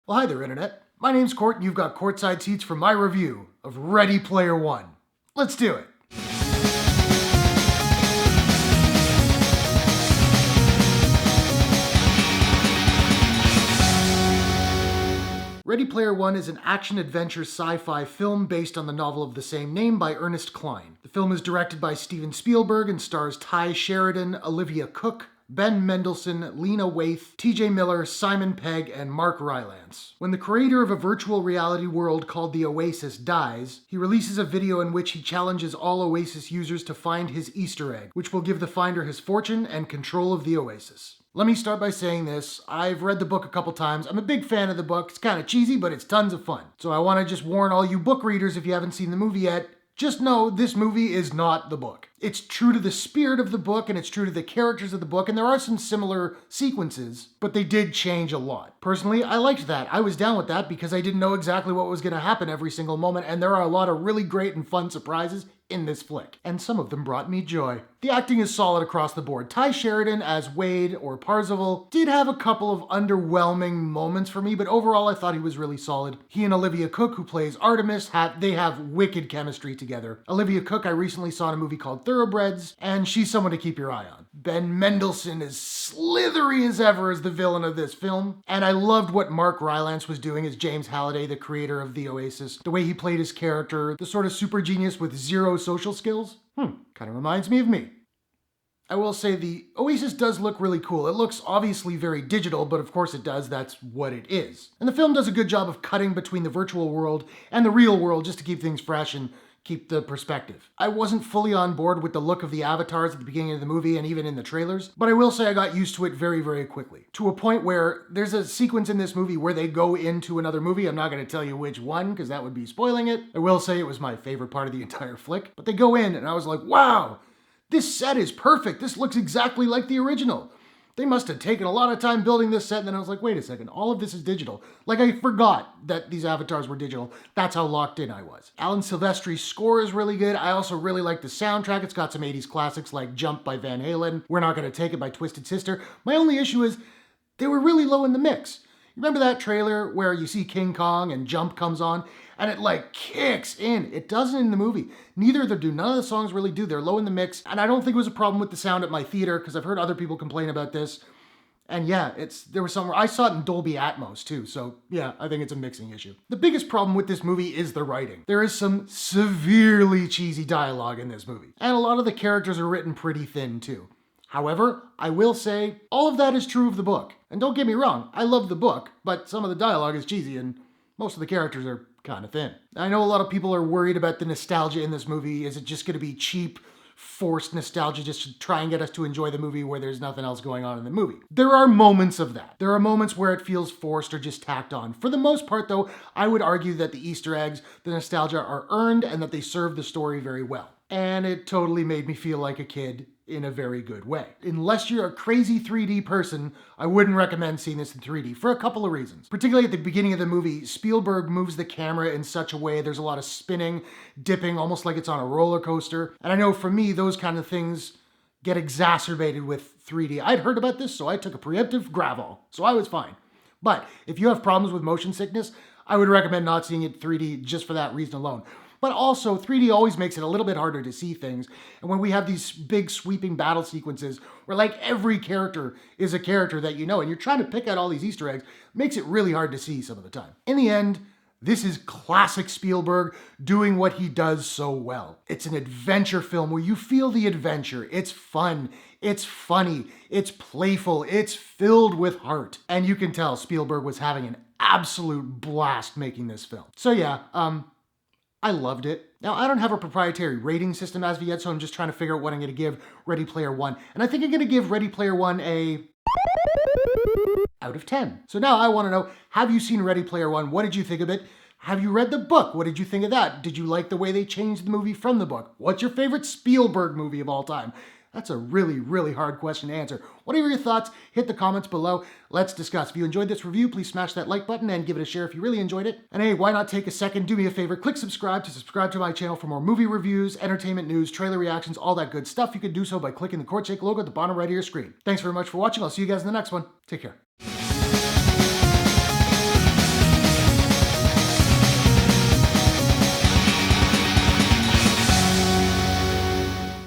Well, hi there, Internet. My name's Court, and you've got courtside seats for my review of Ready Player One. Let's do it. Ready Player One is an action-adventure sci-fi film based on the novel of the same name by Ernest Cline. The film is directed by Steven Spielberg and stars Tye Sheridan, Olivia Cooke, Ben Mendelsohn, Lena Waithe, TJ Miller, Simon Pegg, and Mark Rylance. When the creator of a virtual reality world called the Oasis dies, he releases a video in which he challenges all Oasis users to find his Easter egg, which will give the finder his fortune and control of the Oasis. Let me start by saying this. I've read the book a couple times. I'm a big fan of the book. It's kind of cheesy, but it's tons of fun. So I want to just warn all you book readers, if you haven't seen the movie yet, just know this movie is not the book. It's true to the spirit of the book and it's true to the characters of the book, and there are some similar sequences, but they did change a lot. Personally, I liked that. I was down with that because I didn't know exactly what was going to happen every single moment, and there are a lot of really great and fun surprises in this flick, and some of them brought me joy. The acting is solid across the board. Tye Sheridan as Wade, or Parzival, did have a couple of underwhelming moments for me, but overall I thought he was really solid. He and Olivia Cooke, who plays Artemis, they have wicked chemistry together. Olivia Cooke I recently saw in a movie called Thoroughbreds, and she's someone to keep your eye on. Ben Mendelsohn is slithery as ever as the villain of this film, and I loved what Mark Rylance was doing as James Halliday, the creator of the Oasis. The way he played his character, the sort of super genius with zero social skills. Kind of reminds me of me. I will say the Oasis does look really cool. It looks obviously very digital, but of course it does. That's what it is. And the film does a good job of cutting between the virtual world and the real world just to keep things fresh and keep the perspective. I wasn't fully on board with the look of the avatars at the beginning of the movie and even in the trailers, but I will say I got used to it very, very quickly. To a point where there's a sequence in this movie where they go into another movie. I'm not going to tell you which one because that would be spoiling it. I will say it was my favorite part of the entire flick, but they go in and I was like, wow, this set is perfect. This looks exactly like the original. They must have taken a lot of time building this set, and then I was like, wait a second, all of this is digital. Like, I forgot that these avatars were digital. That's how locked in I was. Alan Silvestri's score is really good. I also really like the soundtrack. It's got some 80s classics like Jump by Van Halen, We're Not Gonna Take It by Twisted Sister. My only issue is they were really low in the mix. Remember that trailer where you see King Kong and Jump comes on and it like kicks in? It doesn't in the movie. Neither of them do. None of the songs really do. They're low in the mix. And I don't think it was a problem with the sound at my theater because I've heard other people complain about this. And yeah, there was somewhere, I saw it in Dolby Atmos too. So yeah, I think it's a mixing issue. The biggest problem with this movie is the writing. There is some severely cheesy dialogue in this movie. And a lot of the characters are written pretty thin too. However, I will say all of that is true of the book. And don't get me wrong, I love the book, but some of the dialogue is cheesy and most of the characters are kind of thin. I know a lot of people are worried about the nostalgia in this movie. Is it just going to be cheap, forced nostalgia just to try and get us to enjoy the movie where there's nothing else going on in the movie? There are moments of that. There are moments where it feels forced or just tacked on. For the most part, though, I would argue that the Easter eggs, the nostalgia are earned and that they serve the story very well. And it totally made me feel like a kid in a very good way. Unless you're a crazy 3D person, I wouldn't recommend seeing this in 3D for a couple of reasons. Particularly at the beginning of the movie, Spielberg moves the camera in such a way, there's a lot of spinning, dipping, almost like it's on a roller coaster. And I know for me, those kind of things get exacerbated with 3D. I'd heard about this, so I took a preemptive Gravol, so I was fine. But if you have problems with motion sickness, I would recommend not seeing it 3D just for that reason alone. But also, 3D always makes it a little bit harder to see things. And when we have these big sweeping battle sequences where like every character is a character that you know, and you're trying to pick out all these Easter eggs, makes it really hard to see some of the time. In the end, this is classic Spielberg doing what he does so well. It's an adventure film where you feel the adventure. It's fun, it's funny, it's playful, it's filled with heart. And you can tell Spielberg was having an absolute blast making this film. So yeah, I loved it. Now, I don't have a proprietary rating system as of yet, so I'm just trying to figure out what I'm going to give Ready Player One. And I think I'm going to give Ready Player One a out of 10. So now I want to know, have you seen Ready Player One? What did you think of it? Have you read the book? What did you think of that? Did you like the way they changed the movie from the book? What's your favorite Spielberg movie of all time? That's a really, really hard question to answer. Whatever your thoughts, hit the comments below. Let's discuss. If you enjoyed this review, please smash that like button and give it a share if you really enjoyed it. And hey, why not take a second, do me a favor, click subscribe to my channel for more movie reviews, entertainment news, trailer reactions, all that good stuff. You can do so by clicking the Courtshake logo at the bottom right of your screen. Thanks very much for watching. I'll see you guys in the next one. Take care.